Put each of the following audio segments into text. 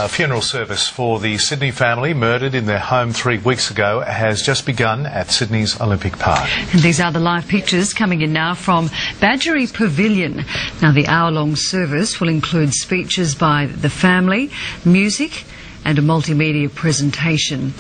A funeral service for the Sydney family murdered in their home 3 weeks ago has just begun at Sydney's Olympic Park. And these are the live pictures coming in now from Badgerys Pavilion. Now, the hour-long service will include speeches by the family, music and a multimedia presentation.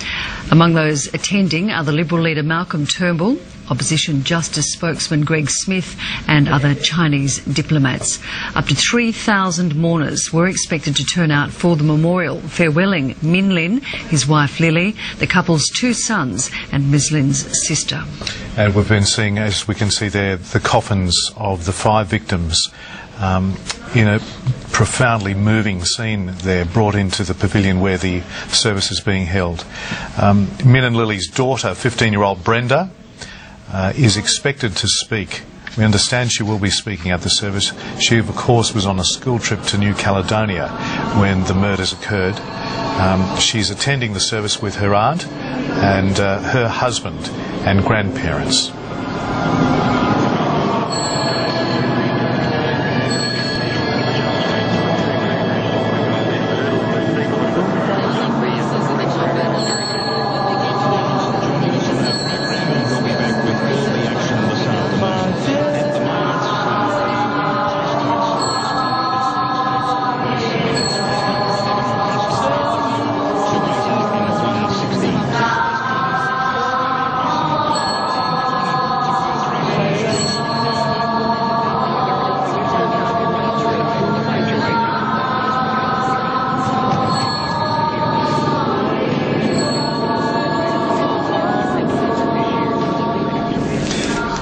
Among those attending are the Liberal leader Malcolm Turnbull, Opposition Justice spokesman Greg Smith and other Chinese diplomats. Up to 3,000 mourners were expected to turn out for the memorial, farewelling Min Lin, his wife Lily, the couple's 2 sons and Ms Lin's sister. And we've been seeing, as we can see there, the coffins of the 5 victims in a profoundly moving scene there, brought into the pavilion where the service is being held. Min and Lily's daughter, 15-year-old Brenda, is expected to speak. We understand she will be speaking at the service. She, of course, was on a school trip to New Caledonia when the murders occurred. She's attending the service with her aunt and her husband and grandparents.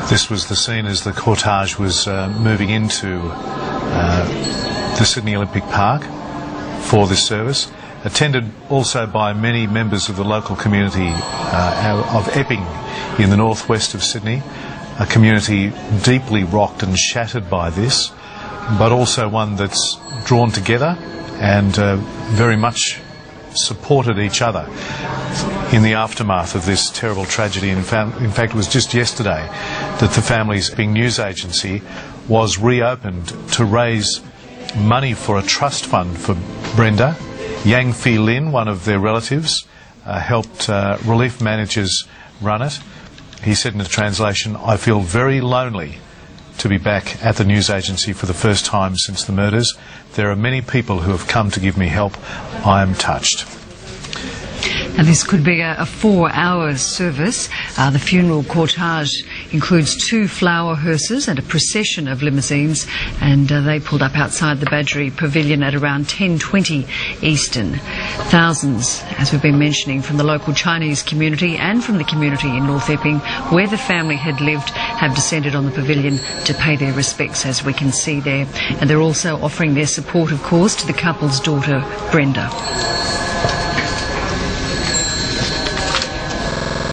This was the scene as the cortege was moving into the Sydney Olympic Park for this service, attended also by many members of the local community of Epping in the northwest of Sydney, a community deeply rocked and shattered by this, but also one that's drawn together and very much supported each other in the aftermath of this terrible tragedy. In fact, it was just yesterday that the family's news agency was reopened to raise money for a trust fund for Brenda. Yang Fi Lin, one of their relatives, helped relief managers run it. He said in the translation, "I feel very lonely to be back at the news agency for the first time since the murders. There are many people who have come to give me help. I am touched." And this could be a 4-hour service. The funeral cortege includes 2 flower hearses and a procession of limousines, and they pulled up outside the Badgery Pavilion at around 10:20 Eastern. Thousands, as we've been mentioning, from the local Chinese community and from the community in North Epping, where the family had lived, have descended on the pavilion to pay their respects, as we can see there. And they're also offering their support, of course, to the couple's daughter, Brenda.